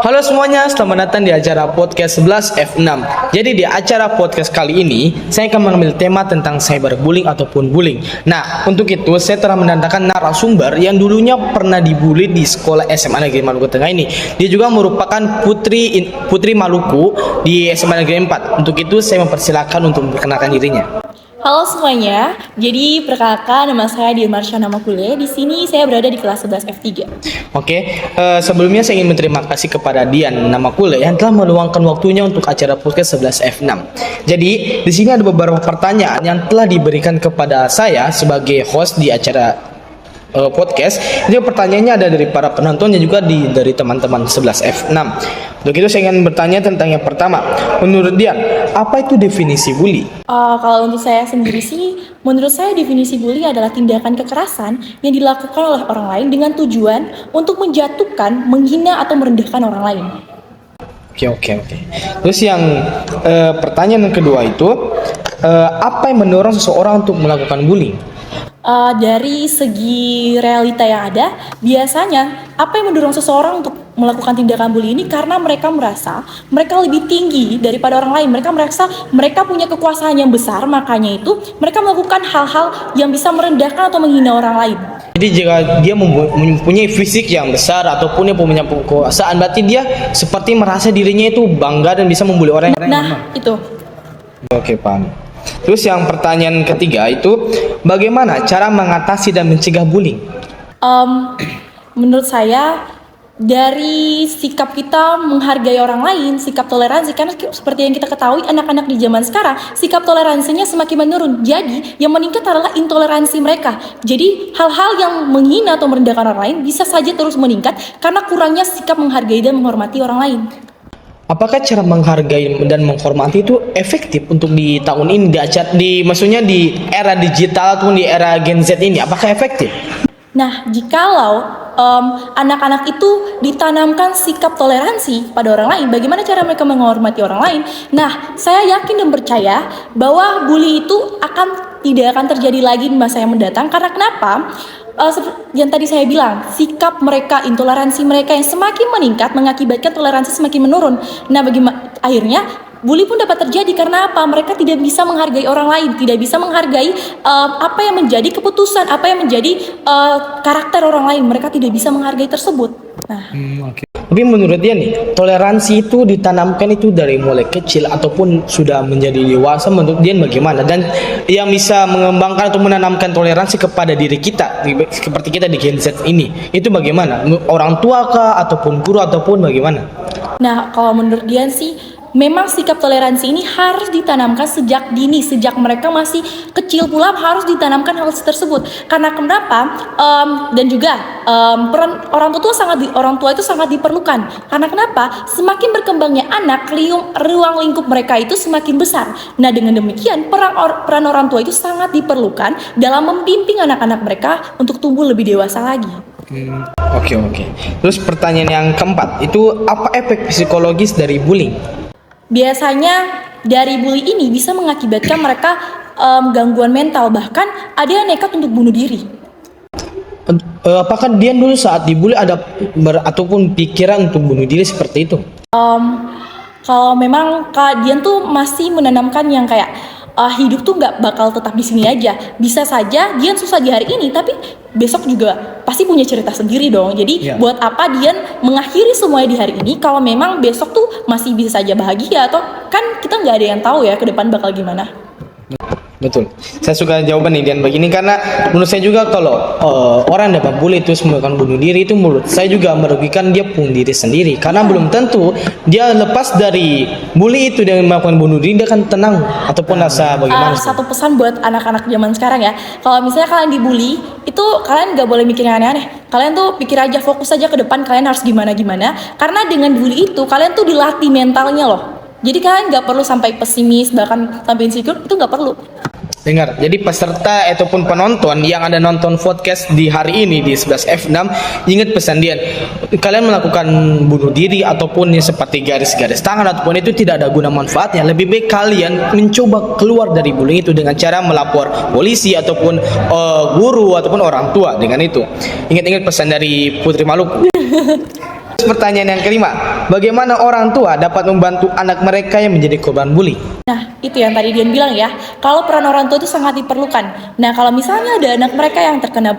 Halo semuanya, selamat datang di acara podcast 11F6. Jadi di acara podcast kali ini, saya akan mengambil tema tentang cyberbullying ataupun bullying. Nah, untuk itu saya telah mendatangkan narasumber yang dulunya pernah dibully di sekolah SMA Negeri Maluku Tengah ini. Dia juga merupakan putri Maluku di SMA Negeri 4. Untuk itu saya mempersilakan untuk memperkenalkan dirinya. Halo semuanya, jadi perkenalkan nama saya Dian Marsha Namakule. Di sini saya berada di kelas 11 F3. Oke, sebelumnya saya ingin berterima kasih kepada Dian Namakule yang telah meluangkan waktunya untuk acara podcast 11F6. Jadi, di sini ada beberapa pertanyaan yang telah diberikan kepada saya sebagai host di acara podcast. Jadi pertanyaannya ada dari para penonton dan juga dari teman-teman 11F6. Untuk itu saya ingin bertanya tentang yang pertama. Menurut Dian, apa itu definisi bully? Kalau untuk saya sendiri sih, menurut saya definisi bully adalah tindakan kekerasan yang dilakukan oleh orang lain dengan tujuan untuk menjatuhkan, menghina atau merendahkan orang lain. Oke. Terus yang pertanyaan yang kedua itu, apa yang mendorong seseorang untuk melakukan bullying? Dari segi realita yang ada, biasanya apa yang mendorong seseorang untuk melakukan tindakan bully ini karena mereka merasa mereka lebih tinggi daripada orang lain. Mereka merasa mereka punya kekuasaan yang besar, makanya itu mereka melakukan hal-hal yang bisa merendahkan atau menghina orang lain. Jadi jika dia mempunyai fisik yang besar ataupun dia punya kekuasaan, berarti dia seperti merasa dirinya itu bangga dan bisa membuli orang yang Nah, itu. Oke, paham. Terus yang pertanyaan ketiga itu, bagaimana cara mengatasi dan mencegah bullying? Menurut saya dari sikap kita menghargai orang lain, sikap toleransi, karena seperti yang kita ketahui anak-anak di zaman sekarang sikap toleransinya semakin menurun. Jadi yang meningkat adalah intoleransi mereka. Jadi hal-hal yang menghina atau merendahkan orang lain bisa saja terus meningkat karena kurangnya sikap menghargai dan menghormati orang lain. Apakah cara menghargai dan menghormati itu efektif untuk di tahun ini, maksudnya di era digital ataupun di era Gen Z ini, apakah efektif? Nah, jikalau anak-anak itu ditanamkan sikap toleransi pada orang lain, bagaimana cara mereka menghormati orang lain? Nah, saya yakin dan percaya bahwa bully itu tidak akan terjadi lagi di masa yang mendatang. Karena kenapa? Yang tadi saya bilang, sikap mereka, intoleransi mereka yang semakin meningkat mengakibatkan toleransi semakin menurun. Nah, akhirnya bully pun dapat terjadi karena apa? Mereka tidak bisa menghargai orang lain, tidak bisa menghargai apa yang menjadi keputusan, apa yang menjadi karakter orang lain. Mereka tidak bisa menghargai tersebut. Nah, Okay. Tapi menurut dia nih, toleransi itu ditanamkan itu dari mulai kecil ataupun sudah menjadi dewasa, menurut dia bagaimana? Dan yang bisa mengembangkan atau menanamkan toleransi kepada diri kita, seperti kita di Gen Z ini, itu bagaimana? Orang tua kah ataupun guru ataupun bagaimana? Nah, kalau menurut Dian sih, memang sikap toleransi ini harus ditanamkan sejak dini, sejak mereka masih kecil pula harus ditanamkan hal tersebut. Karena kenapa? Dan juga peran orang tua itu sangat diperlukan. Karena kenapa? Semakin berkembangnya anak, ruang lingkup mereka itu semakin besar. Nah, dengan demikian peran orang tua itu sangat diperlukan dalam membimbing anak-anak mereka untuk tumbuh lebih dewasa lagi. Oke. Terus pertanyaan yang keempat itu, apa efek psikologis dari bullying? Biasanya dari bully ini bisa mengakibatkan mereka gangguan mental, bahkan ada yang nekat untuk bunuh diri. Apakah Dian dulu saat dibully ada ataupun pikiran untuk bunuh diri seperti itu? Kalau memang Kak Dian tuh masih menanamkan yang kayak hidup tuh nggak bakal tetap di sini aja. Bisa saja Dian susah di hari ini, tapi besok juga pasti punya cerita sendiri dong. Jadi buat apa Dian mengakhiri semuanya di hari ini kalau memang besok tuh masih bisa saja bahagia, atau kan kita nggak ada yang tahu ya ke depan bakal gimana. Betul. Saya suka jawaban nih Dian begini karena menurut saya juga kalau orang dapat bully terus melakukan bunuh diri itu menurut saya juga merugikan dia pun diri sendiri karena belum tentu dia lepas dari bully itu dengan melakukan bunuh diri dia akan tenang ataupun rasa bagaimana. Satu pesan buat anak-anak zaman sekarang ya, kalau misalnya kalian dibully itu kalian nggak boleh mikir yang aneh-aneh. Kalian tuh pikir aja, fokus aja ke depan, kalian harus gimana karena dengan bully itu kalian tuh dilatih mentalnya loh. Jadi kalian nggak perlu sampai pesimis bahkan sampai insecure, itu nggak perlu. Dengar, jadi peserta ataupun penonton yang ada nonton podcast di hari ini di 11F6, ingat pesan Dian, kalian melakukan bunuh diri ataupun yang seperti garis-garis tangan ataupun itu tidak ada guna manfaatnya. Lebih baik kalian mencoba keluar dari bullying itu dengan cara melapor polisi ataupun guru ataupun orang tua dengan itu. Ingat-ingat pesan dari Putri Maluku. Terus pertanyaan yang kelima, bagaimana orang tua dapat membantu anak mereka yang menjadi korban bully? Nah, itu yang tadi Dian bilang ya, kalau peran orang tua itu sangat diperlukan. Nah, kalau misalnya ada anak mereka yang terkena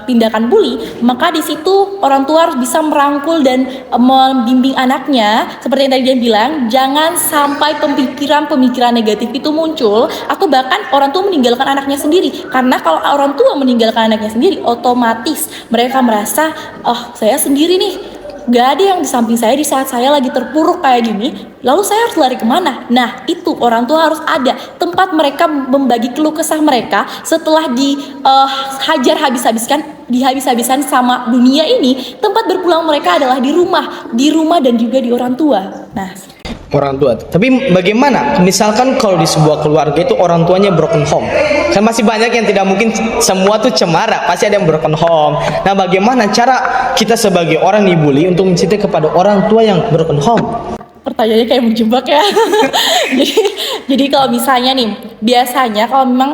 tindakan bully, maka di situ orang tua harus bisa merangkul dan membimbing anaknya. Seperti yang tadi Dian bilang, jangan sampai pemikiran-pemikiran negatif itu muncul, atau bahkan orang tua meninggalkan anaknya sendiri. Karena kalau orang tua meninggalkan anaknya sendiri, otomatis mereka merasa, oh saya sendiri nih, gak ada yang di samping saya di saat saya lagi terpuruk kayak gini, lalu saya harus lari kemana? Nah, itu orang tua harus ada tempat mereka membagi keluh kesah mereka setelah dihajar habis-habisan sama dunia ini. Tempat berpulang mereka adalah di rumah dan juga di orang tua. Nah, Orang tua. Tapi bagaimana misalkan kalau di sebuah keluarga itu orang tuanya broken home? Kan masih banyak yang tidak mungkin semua tuh cemara, pasti ada yang broken home. Nah, bagaimana cara kita sebagai orang dibully untuk menceritakan kepada orang tua yang broken home? pertanyaannya kayak menjebak ya. jadi kalau misalnya nih, biasanya kalau memang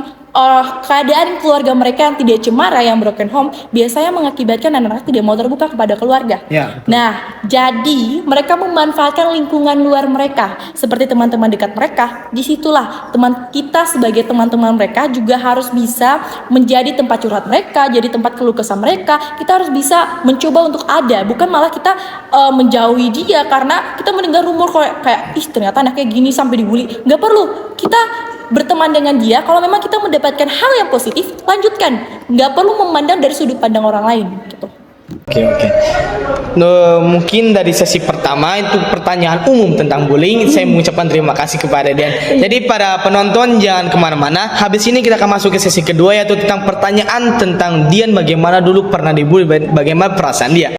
keadaan keluarga mereka yang tidak cemara, yang broken home, biasanya mengakibatkan anak-anak tidak mau terbuka kepada keluarga. Ya. Nah, jadi mereka memanfaatkan lingkungan luar mereka, seperti teman-teman dekat mereka. Disitulah teman kita sebagai teman-teman mereka juga harus bisa menjadi tempat curhat mereka, jadi tempat keluh kesah mereka. Kita harus bisa mencoba untuk ada, bukan malah kita menjauhi dia karena kita mendengar rumor kayak ih ternyata anaknya gini sampai dibully. Nggak perlu, kita berteman dengan dia. Kalau memang kita mendapatkan hal yang positif, lanjutkan. Nggak perlu memandang dari sudut pandang orang lain gitu. Oke. Mungkin dari sesi pertama itu pertanyaan umum tentang bullying. Saya mengucapkan terima kasih kepada Dian. Jadi para penonton jangan kemana-mana. Habis ini kita akan masuk ke sesi kedua, yaitu tentang pertanyaan tentang Dian, bagaimana dulu pernah dibully, bagaimana perasaan dia.